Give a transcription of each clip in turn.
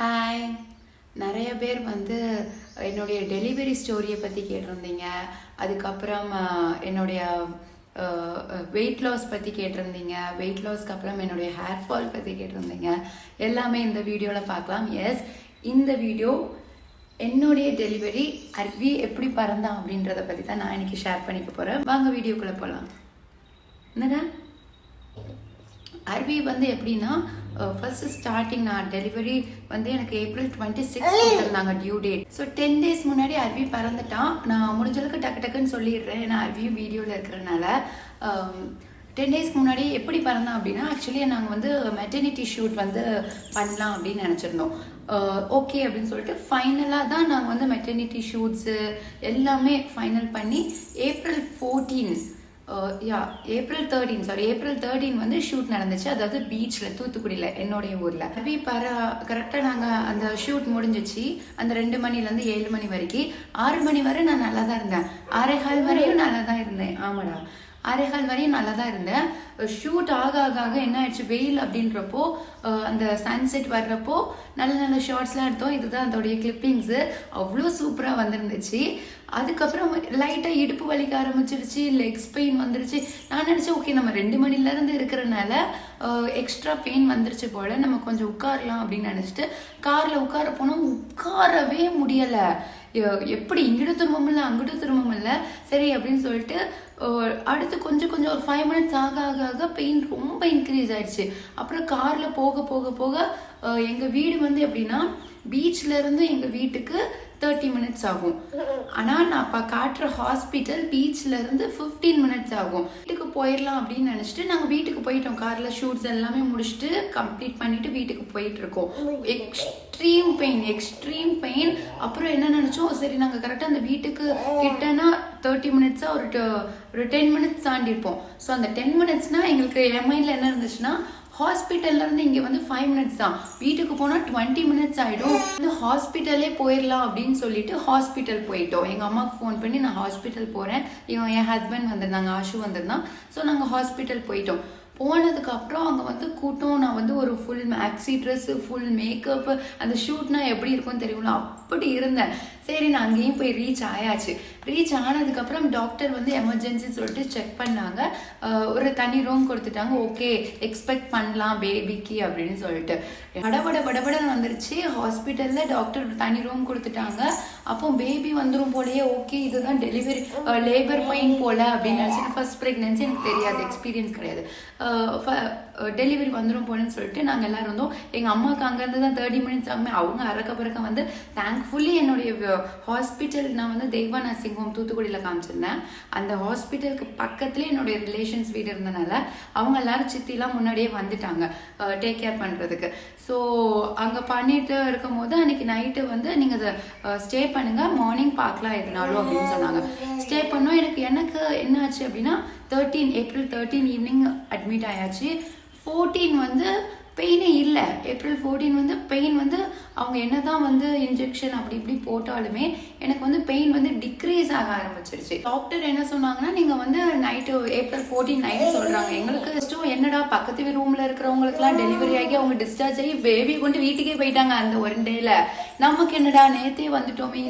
Hi. நிறைய பேர் வந்து என்னுடைய டெலிவரி ஸ்டோரியை பற்றி கேட்டிருந்தீங்க. அதுக்கப்புறம் என்னுடைய வெயிட் லாஸ் பற்றி கேட்டிருந்தீங்க. வெயிட் லாஸ்க்கு அப்புறம் என்னுடைய ஹேர் ஃபால் பற்றி கேட்டிருந்தீங்க. எல்லாமே இந்த வீடியோவில் பார்க்கலாம். எஸ், இந்த வீடியோ என்னுடைய டெலிவரி அர்வி எப்படி பறந்தான் அப்படின்றத பற்றி தான் நான் இன்னைக்கு ஷேர் பண்ணிக்க போகிறேன். வாங்க வீடியோக்குள்ளே போகலாம். என்னடா அர்வி வந்து எப்படின்னா, ஃபர்ஸ்ட் ஸ்டார்டிங் நான் டெலிவரி வந்து எனக்கு April 26 கொடுத்துருந்தாங்க டியூ டேட். ஸோ 10 days முன்னாடி அர்வி பறந்துட்டான். நான் முடிஞ்சளவுக்கு டக்கு டக்குன்னு சொல்லிடுறேன், ஏன்னா அர்வியும் வீடியோவில் இருக்கிறனால. 10 days முன்னாடி எப்படி பறந்தான் அப்படின்னா, ஆக்சுவலி நாங்கள் வந்து மெட்டர்னிட்டி ஷூட் வந்து பண்ணலாம் அப்படின்னு நினச்சிருந்தோம். ஓகே அப்படின்னு சொல்லிட்டு ஃபைனலாக தான் நாங்கள் வந்து மெட்டர்னிட்டி ஷூட்ஸு எல்லாமே ஃபைனல் பண்ணி April 13 வந்து ஷூட் நடந்துச்சு. அதாவது பீச்சில், தூத்துக்குடியில், என்னுடைய ஊரில். அர்வி கரெக்டாக நாங்கள் அந்த ஷூட் முடிஞ்சிச்சு. அந்த 2 மணிலேருந்து 7 மணி வரைக்கும் 6 மணி வரை நான் நல்லா தான் இருந்தேன். 6:15 வரையும் நல்லா தான் இருந்தேன். ஆமாடா, 6:15 வரையும் நல்லா தான் இருந்தேன். ஷூட் ஆக என்ன ஆயிடுச்சு, வெயில் அப்படின்றப்போ அந்த சன்செட் வர்றப்போ நல்ல நல்ல ஷார்ட்ஸ்லாம் எடுத்தோம். இதுதான் அதோடைய கிளிப்பிங்ஸு. அவ்வளோ சூப்பராக வந்துருந்துச்சு. அதுக்கப்புறம் லைட்டாக இடுப்பு வலிக்க ஆரம்பிச்சிருச்சு, லெக்ஸ் பெயின் வந்துருச்சு. நான் நினச்சேன், ஓகே நம்ம 2 மணிலேருந்து இருக்கிறனால எக்ஸ்ட்ரா பெயின் வந்துருச்சு போல், நம்ம கொஞ்சம் உட்காரலாம் அப்படின்னு நினச்சிட்டு காரில் உட்கார போனோம். உட்காரவே முடியலை. எப்படி இங்கிட்ட திரும்பவும் இல்லை, அங்கிட்ட திரும்பவும் இல்லை. சரி அப்படின்னு சொல்லிட்டு அடுத்து கொஞ்சம் ஒரு 5 minutes ஆக பெயின் ரொம்ப இன்க்ரீஸ் ஆயிடுச்சு. அப்புறம் காரில் போக எங்கள் வீடு வந்து எப்படின்னா, பீச்ல இருந்து எங்கள் வீட்டுக்கு 30 minutes ஆகும். ஆனால் நான் இப்போ காட்டுற ஹாஸ்பிட்டல் பீச்ல இருந்து 15 minutes ஆகும். வீட்டுக்கு போயிடலாம் அப்படின்னு நினச்சிட்டு நாங்கள் வீட்டுக்கு போயிட்டோம். காரில் ஷூட்ஸ் எல்லாமே முடிச்சுட்டு கம்ப்ளீட் பண்ணிட்டு வீட்டுக்கு போயிட்டு இருக்கோம். Extreme pain. அப்புறம் என்ன நினச்சோம், சரி நாங்கள் கரெக்டாக அந்த வீட்டுக்கு கிட்டனா 30 minutes ஒரு 10 minutes தாண்டி இருப்போம். ஸோ அந்த 10 minutesனா எங்களுக்கு என் மைண்டில் என்ன இருந்துச்சுன்னா, ஹாஸ்பிட்டல்ல இருந்து இங்கே வந்து 5 minutes தான், வீட்டுக்கு போனால் 20 minutes ஆகிடும். வந்து ஹாஸ்பிட்டலே போயிடலாம் அப்படின்னு சொல்லிட்டு ஹாஸ்பிட்டல் போயிட்டோம். எங்கள் அம்மாவுக்கு ஃபோன் பண்ணி நான் ஹாஸ்பிட்டல் போகிறேன், என் ஹஸ்பண்ட் வந்திருந்தாங்க, ஆஷு வந்திருந்தான். ஸோ நாங்கள் ஹாஸ்பிட்டல் போயிட்டோம். போனதுக்கு அப்புறம் அங்கே வந்து கூட்டம். நான் வந்து ஒரு full maxi dress, full makeup, அந்த ஷூட்னா எப்படி இருக்கும்னு தெரியும்ல, அப்படி இருந்தேன். சரி, நான் அங்கேயும் போய் ரீச் ஆயாச்சு. ரீச் ஆனதுக்கப்புறம் டாக்டர் வந்து எமர்ஜென்சின்னு சொல்லிட்டு செக் பண்ணாங்க. ஒரு தனி ரூம் கொடுத்துட்டாங்க. ஓகே, எக்ஸ்பெக்ட் பண்ணலாம் பேபிக்கு அப்படின்னு சொல்லிட்டு படபடன்னு வந்துருச்சு. ஹாஸ்பிட்டலில் டாக்டர் தனி ரூம் கொடுத்துட்டாங்க. அப்போ பேபி வந்துடும் போலயே, ஓகே இதுதான் டெலிவரி லேபர் பெயின் போல அப்படின்னு நினச்சிட்டு, ஃபர்ஸ்ட் ப்ரெக்னென்சி எனக்கு தெரியாது, எக்ஸ்பீரியன்ஸ் கிடையாது. டெலிவரி வந்துடும் போலன்னு சொல்லிட்டு நாங்கள் எல்லோரும் இருந்தோம். எங்கள் அம்மாவுக்கு அங்கேருந்து தான் 30 minutes ஆகுமே. அவங்க அறக்க வந்து தேங்க்ஃபுல்லி என்னுடைய ஹாஸ்பிட்டல் நான் வந்து தெய்வா நர்சிங் ஹோம் தூத்துக்குடியில் காமிச்சிருந்தேன். அந்த ஹாஸ்பிட்டலுக்கு பக்கத்துலேயே என்னுடைய ரிலேஷன்ஸ் வீடு இருந்தனால அவங்க எல்லாரும் சித்திலாம் முன்னாடியே வந்துட்டாங்க டேக் கேர் பண்ணுறதுக்கு. ஸோ அங்கே பண்ணிட்டு இருக்கும் போது அன்னைக்கு நைட்டு வந்து நீங்கள் ஸ்டே பண்ணுங்க, மார்னிங் பார்க்கலாம் எதுனாலும் அப்படின்னு சொன்னாங்க. ஸ்டே பண்ணோம். எனக்கு என்ன ஆச்சு அப்படின்னா, April 13 ஈவினிங் அட்மிட் ஆயாச்சு. 14 வந்து பெயினே இல்லை. April 14 வந்து பெயின் வந்து அவங்க என்னதான் வந்து இன்ஜெக்ஷன் அப்படி இப்படி போட்டாலுமே எனக்கு வந்து பெயின் வந்து டிக்ரீஸ் ஆக ஆரம்பிச்சிருச்சு. டாக்டர் என்ன சொன்னாங்கன்னா, நீங்கள் வந்து நைட்டு April 14 நைட் சொல்கிறாங்க. எங்களுக்கு இஷ்டம் என்னடா, பக்கத்து ரூமில் இருக்கிறவங்களுக்குலாம் டெலிவரி ஆகி அவங்க டிஸ்சார்ஜ் ஆகி பேபி கொண்டு வீட்டுக்கே போயிட்டாங்க அந்த ஒரு டேல. நமக்கு என்னடா நேற்றே வந்துட்டோமே,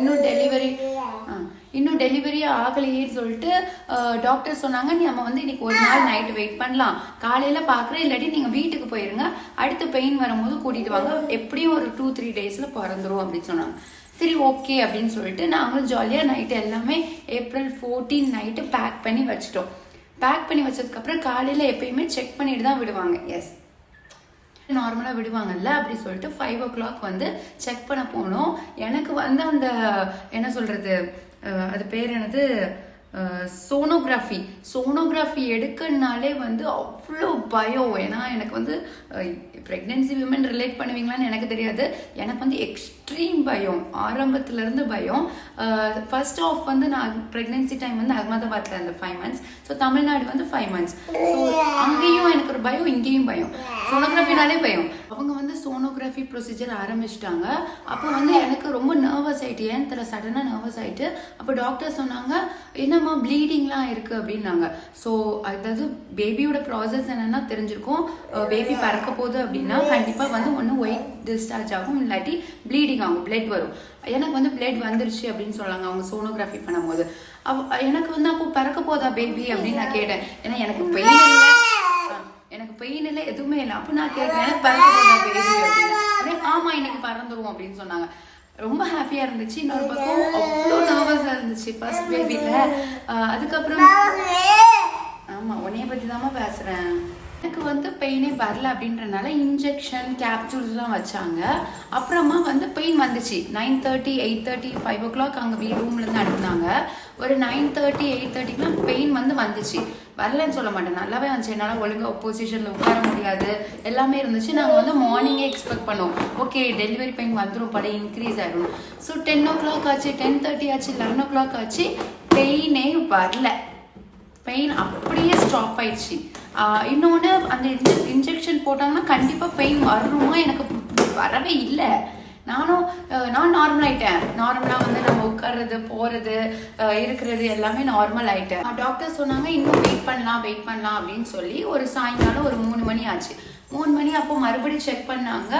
இன்னும் டெலிவரி ஆகலையேன்னு சொல்லிட்டு டாக்டர் சொன்னாங்க, நம்ம வந்து இன்னைக்கு ஒரு நாள் நைட்டு வெயிட் பண்ணலாம், காலையில் பார்க்குறேன், இல்லாட்டி நீங்கள் வீட்டுக்கு போயிருங்க, அடுத்து பெயின் வரும்போது கூட்டிகிட்டு வாங்க, எப்படியும் ஒரு 2-3 daysல பிறந்துரும் அப்படின்னு சொன்னாங்க. சரி ஓகே அப்படின்னு சொல்லிட்டு நாங்களும் ஜாலியாக நைட்டு எல்லாமே April 14 நைட்டு பேக் பண்ணி வச்சிட்டோம். பேக் பண்ணி வச்சதுக்கப்புறம் காலையில் எப்பயுமே செக் பண்ணிட்டு தான் விடுவாங்க. எஸ், நார்மலாக விடுவாங்கல்ல, அப்படி சொல்லிட்டு 5 o'clock வந்து செக் பண்ண போனோம். எனக்கு வந்து அந்த என்ன சொல்கிறது, அது பேர் என்னது, சோனோகிராஃபி எடுக்கனாலே வந்து அவ்வளோ பயம். ஏன்னா எனக்கு வந்து ப்ரெக்னென்சி விமன் ரிலேட் பண்ணுவீங்களான்னு எனக்கு தெரியாது, எனக்கு வந்து எக்ஸ்ட்ரீம் பயம், ஆரம்பத்துலேருந்து பயம். ஃபர்ஸ்ட் ஆஃப் வந்து நான் ப்ரெக்னென்சி டைம் வந்து அகமதாபாத்தில் இருந்த 5 months. ஸோ தமிழ்நாடு வந்து 5 months. ஸோ அங்கேயும் எனக்கு ஒரு பயம், இங்கேயும் பயம், சோனோகிராஃபினாலே பயம். அவங்க வந்து சோனோகிராஃபி ப்ரொசீஜர் ஆரம்பிச்சிட்டாங்க. அப்போ வந்து எனக்கு ரொம்ப நர்வஸ் ஆகிட்டு, ஏன்னு தெரியல, சடனாக நர்வஸ் ஆகிட்டு. அப்போ டாக்டர் சொன்னாங்க, என்னம்மா ப்ளீடிங்லாம் இருக்குது அப்படின்னாங்க. ஸோ அதாவது பேபியோட ப்ராசஸ் ப்ராசஸ் என்னன்னா தெரிஞ்சிருக்கும். பேபி பறக்க போகுது அப்படின்னா கண்டிப்பாக வந்து ஒன்று ஒயிட் டிஸ்சார்ஜ் ஆகும், இல்லாட்டி ப்ளீடிங் ஆகும், பிளட் வரும். எனக்கு வந்து பிளட் வந்துருச்சு அப்படின்னு சொன்னாங்க அவங்க சோனோகிராஃபி பண்ணும்போது. எனக்கு வந்து அப்போ பறக்க போதா பேபி அப்படின்னு நான் கேட்டேன். ஏன்னா எனக்கு பெயின் இல்லை எதுவுமே இல்லை. அப்போ நான் கேட்குறேன் எனக்கு பறக்க போதா பேபி அப்படின்னு. ஆமா இன்னைக்கு பறந்துருவோம் அப்படின்னு சொன்னாங்க. ரொம்ப ஹாப்பியா இருந்துச்சு. இன்னொரு பக்கம் அவ்வளோ நர்வஸா இருந்துச்சு ஃபர்ஸ்ட் பேபியில. அதுக்கப்புறம் ஆமா உன்னைய பத்தி தான் பேசுறேன். எனக்கு வந்து பெயினே வரல அப்படின்றனால இன்ஜெக்ஷன் கேப்சூல்ஸ்லாம் வச்சாங்க. அப்புறமா வந்து பெயின் வந்துச்சு. 9:30 8:30 5 o'clock அங்கே ரூம்லேருந்து அனுப்புனாங்க. ஒரு 9:30 8:30க்குலாம் பெயின் வந்துச்சு. வரலன்னு சொல்ல மாட்டேன், நல்லாவே வந்துச்சு. என்னால் ஒழுங்காக பொசிஷனில் உட்கார முடியாது, எல்லாமே இருந்துச்சு. நாங்கள் வந்து மார்னிங்கே எக்ஸ்பெக்ட் பண்ணோம், ஓகே டெலிவரி பெயின் வந்துடும், படம் இன்க்ரீஸ் ஆகிடும். ஸோ 10 o'clock ஆச்சு, 10:30 ஆச்சு, 11 o'clock ஆச்சு, பெயினே வரல. பெயின் அப்படியே ஸ்டாப் ஆயிடுச்சு. இன்னொன்று அந்த இன்ஜெக்ஷன் போட்டாங்கன்னா கண்டிப்பாக பெயின் வரணுமா, எனக்கு வரவே இல்லை. நான் நார்மல் ஆயிட்டேன். நார்மலாக வந்து நம்ம உட்கார்றது போகிறது இருக்கிறது எல்லாமே நார்மல் ஆயிட்டேன். டாக்டர் சொன்னாங்க இன்னும் வெயிட் பண்ணலாம் அப்படின்னு சொல்லி. ஒரு சாயங்காலம் ஒரு 3 மணி ஆச்சு. 3 மணி அப்போ மறுபடியும் செக் பண்ணாங்க.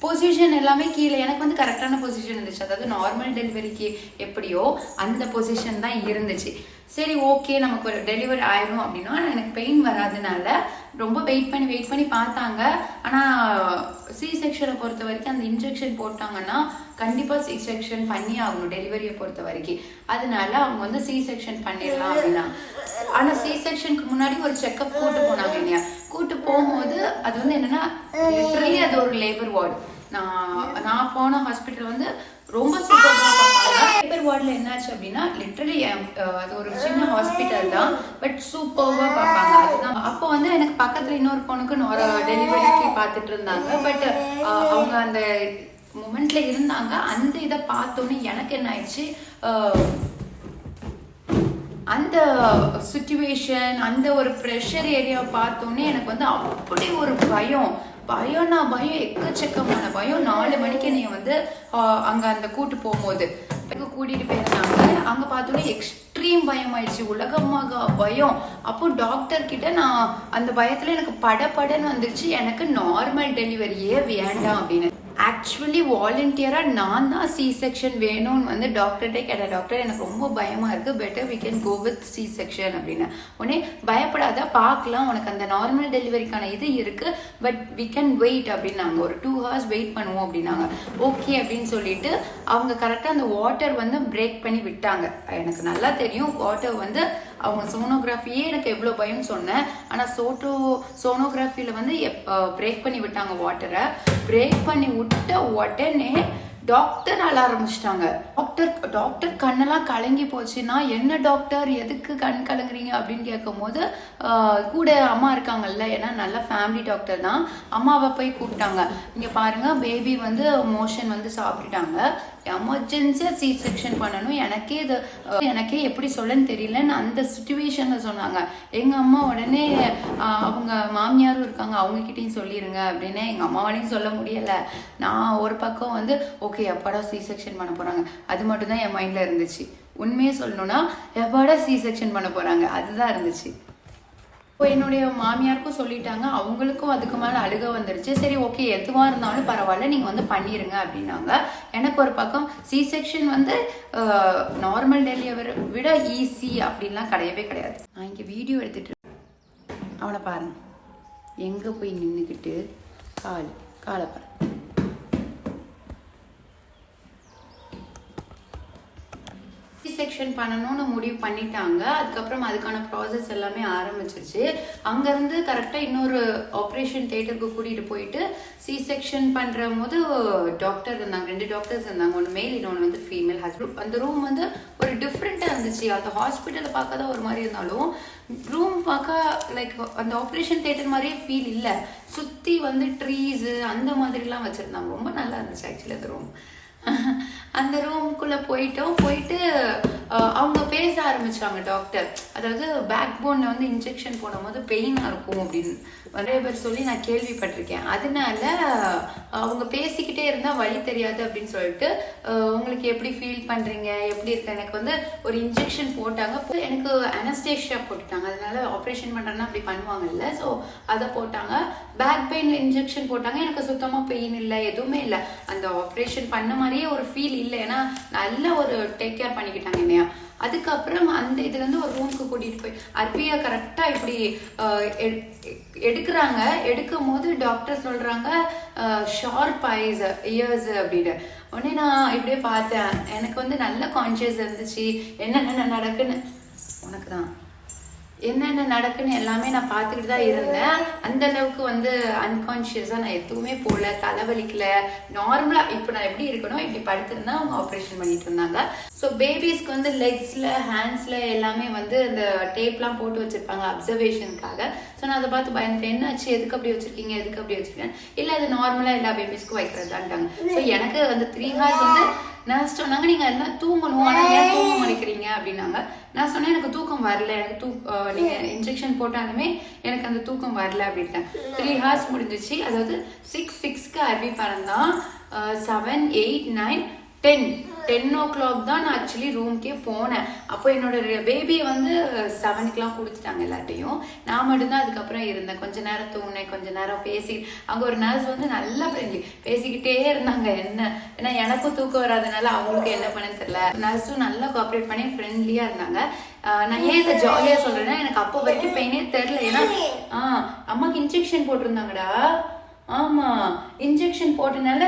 பொசிஷன் எல்லாமே கீழே எனக்கு வந்து கரெக்டான பொசிஷன் இருந்துச்சு. அதாவது நார்மல் டெலிவரிக்கு எப்படியோ அந்த பொசிஷன் தான் இருந்துச்சு. சரி ஓகே நமக்கு ஒரு டெலிவரி ஆயிரும் அப்படின்னா எனக்கு பெயின் வராதுனால ரொம்ப வெயிட் பண்ணி பார்த்தாங்க. ஆனால் சி செக்ஷனை பொறுத்த வரைக்கும் அந்த இன்ஜெக்ஷன் போட்டாங்கன்னா கண்டிப்பாக சி செக்ஷன் பண்ணி ஆகணும் டெலிவரியை பொறுத்த வரைக்கும். அதனால அவங்க வந்து சி செக்ஷன் பண்ணிடலாம் அப்படின்னா. ஆனால் சி செக்ஷனுக்கு முன்னாடி ஒரு செக்அப் கூட்டு போனாங்க. என்னையா கூட்டு போகும்போது அது வந்து என்னன்னா லிட்டரலி அது ஒரு லேபர் வார்டு. நான் போன ஹாஸ்பிட்டல் வந்து ரொம்ப சூப்பராக பார்ப்பாங்க. லேபர் வார்டில் என்னாச்சு அப்படின்னா லிட்டரலி அது ஒரு சின்ன ஹாஸ்பிட்டல் தான், பட் சூப்பராக பார்ப்பாங்க. அதுதான் அப்போ வந்து எனக்கு பக்கத்தில் இன்னொரு பொண்ணுக்கு டெலிவரிக்கு பார்த்துட்டு இருந்தாங்க. பட் அவங்க அந்த மூமெண்ட்ல இருந்தாங்க. அந்த இதை பார்த்தோன்னே எனக்கு என்ன ஆயிடுச்சு, அந்த சுச்சுவேஷன் அந்த ஒரு ப்ரெஷர் ஏரியா பார்த்தோன்னே எனக்கு வந்து அப்படி ஒரு பயம் எக்கச்சக்கமான பயம். 4 மணிக்கு நீ வந்து அங்க அந்த கூட்டு போகும்போது கூட்டிட்டு போயிருந்தாங்க. அங்க பார்த்தோன்னே எக்ஸ்ட்ரீம் பயம் ஆயிடுச்சு, உலகமாக பயம். அப்போ டாக்டர் கிட்ட நான் அந்த பயத்துல எனக்கு படன்னு வந்துருச்சு, எனக்கு நார்மல் டெலிவரியே வேண்டாம் அப்படின்னு. ஆக்சுவலி வாலண்டியராக நான் தான் சி செக்ஷன் வேணும்னு வந்து டாக்டர்கிட்ட கேட்டேன். டாக்டர் எனக்கு ரொம்ப பயமாக இருக்குது, better we can go with C section அப்படின்னு. உடனே பயப்படாத பார்க்கலாம், உனக்கு அந்த நார்மல் டெலிவரிக்கான இது இருக்குது, பட் வி கேன் வெயிட் அப்படின்னாங்க. ஒரு 2 hours வெயிட் பண்ணுவோம் அப்படின்னாங்க. ஓகே அப்படின்னு சொல்லிட்டு அவங்க கரெக்டாக அந்த வாட்டர் வந்து பிரேக் பண்ணி விட்டாங்க. எனக்கு நல்லா தெரியும் வாட்டர் வந்து அவங்க சோனோகிராஃபியே எனக்கு எவ்வளோ பயம் சொன்னேன். ஆனால் சோனோகிராஃபியில் வந்து பிரேக் பண்ணி விட்டாங்க வாட்டரை. பிரேக் பண்ணி விட்ட உடனே டாக்டர் அழ ஆரம்பிச்சிட்டாங்க. டாக்டர் கண்ணெல்லாம் கலங்கி போச்சுன்னா என்ன டாக்டர் எதுக்கு கண் கலங்குறீங்க அப்படின்னு கேட்கும் போது கூட அம்மா இருக்காங்கல்ல, ஏன்னா நல்ல ஃபேமிலி டாக்டர் தான், அம்மாவை போய் கூப்பிட்டாங்க. இங்கே பாருங்க பேபி வந்து மோஷன் வந்து சாப்பிட்டுட்டாங்க, எமர்ஜென்சியாக சி செக்ஷன் பண்ணணும், எனக்கே எப்படி சொல்லன்னு தெரியலன்னு அந்த சுச்சுவேஷனில் சொன்னாங்க. எங்கள் அம்மா உடனே அவங்க மாமியாரும் இருக்காங்க அவங்கக்கிட்டையும் சொல்லிடுங்க அப்படின்னு. எங்கள் அம்மாவாலையும் சொல்ல முடியலை. நான் ஒரு பக்கம் வந்து ஓகே எப்பாடா சி செக்ஷன் பண்ண போகிறாங்க அது மட்டும் தான் என் மைண்டில் இருந்துச்சு. உண்மையே சொல்லணும்னா எப்பாடா சி செக்ஷன் பண்ண போகிறாங்க அதுதான் இருந்துச்சு. இப்போ என்னுடைய மாமியாருக்கும் சொல்லிட்டாங்க, அவங்களுக்கும் அதுக்கு மேலே அழுக வந்துருச்சு. சரி ஓகே எதுவாக இருந்தாலும் பரவாயில்ல நீங்கள் வந்து பண்ணிடுங்க அப்படின்னாங்க. எனக்கு ஒரு பக்கம் சி செக்ஷன் வந்து நார்மல் டெலிவரி விட ஈஸி அப்படின்லாம் கிடையவே கிடையாது. நான் இங்கே வீடியோ எடுத்துட்டு அவனை பாருங்க எங்கே போய் நின்றுக்கிட்டு காலை பாரு. செக்ஷன் பண்ணணும்னு முடிவு பண்ணிட்டாங்க. அதுக்கப்புறம் அதுக்கான ப்ராசஸ் எல்லாமே ஆரம்பிச்சிருச்சு. அங்கேருந்து கரெக்டாக இன்னொரு ஆப்ரேஷன் தியேட்டருக்கு கூட்டிகிட்டு போயிட்டு சி செக்ஷன் பண்ணுற போது டாக்டர் இருந்தாங்க, 2 டாக்டர்ஸ் இருந்தாங்க, ஒன்று மேல் இன்னொன்று வந்து ஃபீமேல். ஹஸ்பண்ட் அந்த ரூம் வந்து ஒரு டிஃப்ரெண்ட்டாக இருந்துச்சு. அந்த ஹாஸ்பிட்டலை பார்க்க தான் ஒரு மாதிரி இருந்தாலும் ரூம் பார்க்க லைக் அந்த ஆப்ரேஷன் தியேட்டர் மாதிரியே ஃபீல் இல்லை. சுற்றி வந்து ட்ரீஸு அந்த மாதிரிலாம் வச்சுருந்தாங்க. ரொம்ப நல்லா இருந்துச்சு ஆக்சுவலி அந்த ரூம். அந்த ரூம்குள்ளே போயிட்டு அவங்க பேச ஆரம்பிச்சாங்க டாக்டர். அதாவது பேக் போனில் வந்து இன்ஜெக்ஷன் போடும் போது பெயினாக இருக்கும் அப்படின்னு நிறைய பேர் சொல்லி நான் கேள்விப்பட்டிருக்கேன். அதனால அவங்க பேசிக்கிட்டே இருந்தால் வலி தெரியாது அப்படின்னு சொல்லிட்டு உங்களுக்கு எப்படி ஃபீல் பண்ணுறீங்க எப்படி இருக்கு, எனக்கு வந்து ஒரு இன்ஜெக்ஷன் போட்டாங்க, எனக்கு அனஸ்டேஷியா போட்டுட்டாங்க. அதனால ஆப்ரேஷன் பண்ணுறேன்னா அப்படி பண்ணுவாங்கல்ல, ஸோ அதை போட்டாங்க. பேக் பெயினில் இன்ஜெக்ஷன் போட்டாங்க. எனக்கு சுத்தமாக பெயின் இல்லை, எதுவுமே இல்லை. அந்த ஆப்ரேஷன் பண்ண மாதிரியே ஒரு ஃபீல் இல்லை. ஏன்னா நல்ல ஒரு டேக் கேர் பண்ணிக்கிட்டாங்க என்னையா. அதுக்கப்புறம் அந்த இதுலேருந்து ஒரு ரூமுக்கு கூட்டிகிட்டு போய் அர்பியா கரெக்டாக இப்படி எடுக்கிறாங்க. எடுக்கும் போது டாக்டர் சொல்கிறாங்க ஷார்ப் ஐஸ் இயர்ஸ் அப்படின்னு. உடனே நான் இப்படியே பார்த்தேன். எனக்கு வந்து நல்ல கான்ஷியஸ் இருந்துச்சு என்னென்ன நடக்குன்னு. உனக்கு தான் என்னென்ன நடக்குன்னு எல்லாமே நான் பார்த்துக்கிட்டு தான் இருந்தேன். அந்த அளவுக்கு வந்து அன்கான்ஷியஸாக நான் எதுவுமே போகல, தலைவலிக்கல, நார்மலாக இப்போ நான் எப்படி இருக்கணும் இப்படி படுத்துருந்தா அவங்க ஆப்ரேஷன் பண்ணிட்டு இருந்தாங்க. ஸோ பேபிஸ்க்கு வந்து லெக்ஸில் ஹேண்ட்ஸில் எல்லாமே வந்து இந்த டேப்லாம் போட்டு வச்சுருப்பாங்க அப்சர்வேஷனுக்காக. ஸோ நான் அதை பார்த்து பயந்துட்டேன், என்னாச்சு, எதுக்கு அப்படி வச்சுருக்கீங்க, எதுக்கு அப்படி வச்சுருக்கேன். இல்லை அது நார்மலாக எல்லா பேபிஸ்க்கும் வைக்கிறதான்ட்டாங்க. ஸோ எனக்கு வந்து 3 hours வந்து நான் சொன்னாங்க நீங்கள் எல்லாம் தூங்கணும், ஆனால் ஏன் தூங்க மாட்டேங்கிறீங்க அப்படின்னாங்க. நான் சொன்னேன் எனக்கு தூக்கம் வரல, எனக்கு நீங்கள் இன்ஜெக்ஷன் போட்டாலுமே எனக்கு அந்த தூக்கம் வரல அப்படின்ட்டேன். 3 hours முடிஞ்சிச்சு. அதாவது 6:06க்கு அர்வி பறந்தான். 7, 8, 9, 10 o'clock தான் நான் ஆக்சுவலி ரூம்க்கே போனேன். அப்போ என்னோட பேபியை வந்து 7க்குலாம் கொடுத்துட்டாங்க எல்லாத்தையும். நான் மட்டும்தான் அதுக்கப்புறம் இருந்தேன். கொஞ்ச நேரம் தூங்கினேன், கொஞ்ச நேரம் பேசி. அங்கே ஒரு நர்ஸ் வந்து நல்லா ஃப்ரெண்ட்லி பேசிக்கிட்டே இருந்தாங்க. ஏன்னா எனக்கும் தூக்கம் வராதனால அவங்களுக்கு என்ன பண்ணேன்னு தெரியல. நர்ஸும் நல்லா கோஆப்ரேட் பண்ணி ஃப்ரெண்ட்லியாக இருந்தாங்க. நான் ஏன் இதை ஜாலியாக சொல்கிறேன்னா எனக்கு அப்போ வரைக்கும் பெயினே தெரில. ஏன்னா அம்மாக்கு இன்ஜெக்ஷன் போட்டிருந்தாங்கடா. ஆமா, இன்ஜெக்ஷன் போட்டனால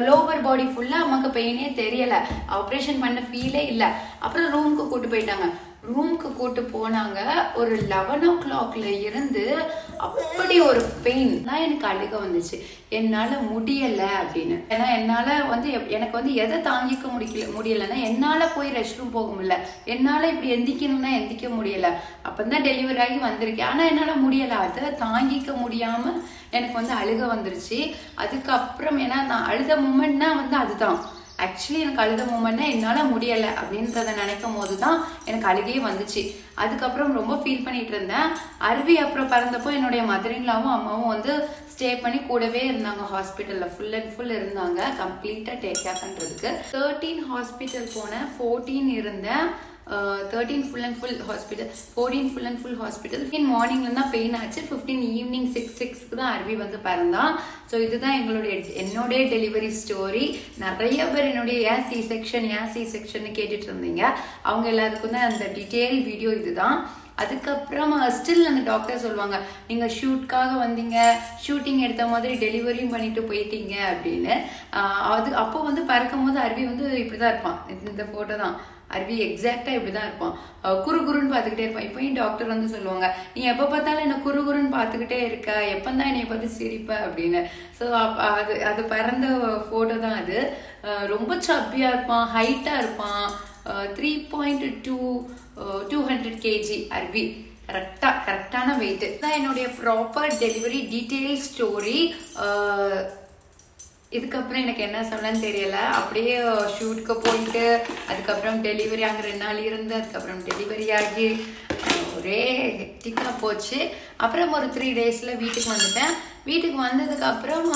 லோவர் பாடி ஃபுல்லா அம்மாக்கு பெயினே தெரியல, ஆப்ரேஷன் பண்ண ஃபீலே இல்லை. அப்புறம் ரூமுக்கு கூட்டு போயிட்டாங்க. ரூமுக்கு கூட்டு போனாங்க. ஒரு 11 o'clockல இருந்து அப்படி ஒரு பெயின் தான் எனக்கு அழுக வந்துச்சு. என்னால முடியல அப்படின்னு. ஏன்னா என்னால வந்து எனக்கு வந்து எதை தாங்கிக்க முடியலன்னா என்னால போய் ரெஸ்ட் ரூம் போக முடியல, என்னால இப்படி எந்திக்கணும்னா எந்திக்க முடியல. அப்பதான் டெலிவரி ஆகி வந்திருக்கேன், ஆனா என்னால முடியல. அதை தாங்கிக்க முடியாம எனக்கு வந்து அழுக வந்துருச்சு. அதுக்கப்புறம் ஏன்னா நான் அழுத மூமெண்ட்னா வந்து அதுதான் ஆக்சுவலி எனக்கு அழுத மூமெண்ட்னா என்னால் முடியலை அப்படின்றத நினைக்கும் போது தான் எனக்கு அழுகையே வந்துச்சு. அதுக்கப்புறம் ரொம்ப ஃபீல் பண்ணிட்டு இருந்தேன். அருவி அப்புறம் பிறந்தப்போ என்னுடைய மதரின்லாவும் அம்மாவும் வந்து ஸ்டே பண்ணி கூடவே இருந்தாங்க. ஹாஸ்பிட்டலில் ஃபுல் அண்ட் ஃபுல் இருந்தாங்க, கம்ப்ளீட்டாக டேக் கேர் பண்ணுறதுக்கு. 13 ஹாஸ்பிட்டல் போனேன், 14 இருந்தேன். 13 full and full hospital, 14 full and full hospital. மார்னிங்ல தான் பெயின் ஆச்சு. 15 ஈவினிங் 6:06க்கு தான் அருவி வந்து பிறந்தான். ஸோ இதுதான் என்னுடைய டெலிவரி ஸ்டோரி. நிறைய பேர் என்னுடைய ஏன் சி செக்ஷன் கேட்டுட்டு இருந்தீங்க. அவங்க எல்லாருக்கும் தான் அந்த டீட்டெயில் வீடியோ இதுதான். அதுக்கப்புறம் ஸ்டில் அந்த டாக்டர் சொல்லுவாங்க நீங்கள் ஷூட்காக வந்தீங்க, ஷூட்டிங் எடுத்த மாதிரி டெலிவரியும் பண்ணிட்டு போயிட்டீங்க அப்படின்னு. அப்போ வந்து பறக்கும் போது அருவி வந்து இப்படி தான் இருப்பான். இந்த ஃபோட்டோ தான் அருவி எக்ஸாக்டா இப்படிதான் இருப்பான். குறுகுறுன்னு பார்த்துக்கிட்டே இருப்பான். இப்பயும் டாக்டர் வந்து சொல்லுவாங்க நீ எப்போ பார்த்தாலும் என்ன குறுகுறுன்னு பார்த்துக்கிட்டே இருக்க, எப்பந்தான் என்னை பார்த்து சிரிப்ப அப்படின்னு. ஸோ அது பறந்த ஃபோட்டோ தான் அது. ரொம்ப சப்பியா இருப்பான், ஹைட்டா இருப்பான். 3.200 kg அருவி. கரெக்டான வெயிட் தான். என்னுடைய ப்ராப்பர் டெலிவரி டீட்டெயில் ஸ்டோரி. இதுக்கப்புறம் எனக்கு என்ன சொல்லன்னு தெரியல. அப்படியே ஷூட்டுக்கு போயிட்டு அதுக்கப்புறம் டெலிவரி அங்கே 2 நாள் இருந்து அதுக்கப்புறம் டெலிவரி ஆகி ஒரே ஹெக்டிக்காக போச்சு. அப்புறம் ஒரு 3 daysல வீட்டுக்கு வந்துட்டேன். வீட்டுக்கு வந்ததுக்கப்புறம்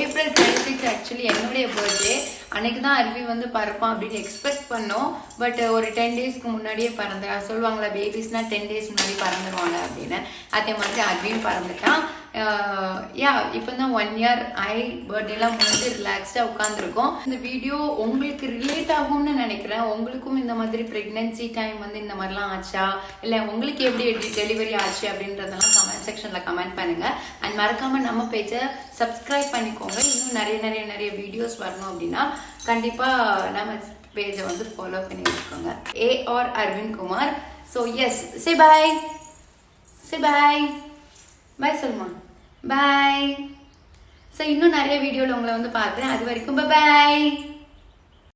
April 26 ஆக்சுவலி என்னுடைய பர்த்டே. அன்னைக்கு தான் அருவி வந்து பறப்பான் அப்படின்னு எக்ஸ்பெக்ட் பண்ணோம். பட் ஒரு 10 daysக்கு முன்னாடியே பறந்து சொல்லுவாங்களா பேபிஸ்னா 10 days முன்னாடி பறந்துருவாங்க அப்படின்னு. அதே மாதிரி அருவியும் பறந்துட்டான். இப்போ தான் 1 year பர்த்டேலாம் முடிஞ்சு ரிலாக்ஸ்டாக உட்காந்துருக்கோம். இந்த வீடியோ உங்களுக்கு ரிலேட் ஆகும்னு நினைக்கிறேன். உங்களுக்கும் இந்த மாதிரி ப்ரெக்னென்சி டைம் வந்து இந்த மாதிரிலாம் ஆச்சா, இல்லை உங்களுக்கு எப்படி டெலிவரி ஆச்சு அப்படின்றதெல்லாம் கமெண்ட் செக்ஷனில் கமெண்ட் பண்ணுங்க. அண்ட் மறக்காம நம்ம பேஜை சப்ஸ்கிரைப் பண்ணிக்கோங்க. இன்னும் நிறைய வீடியோஸ் வரணும் அப்படின்னா கண்டிப்பாக நம்ம பேஜை வந்து ஃபாலோ பண்ணி வச்சுக்கோங்க. AR Arvind Kumar. So yes, say bye சொல்லுமா, பாய். ஸோ இன்னும் நிறைய வீடியோவில் உங்களை வந்து பார்க்குறேன். அது வரைக்கும் பாய்.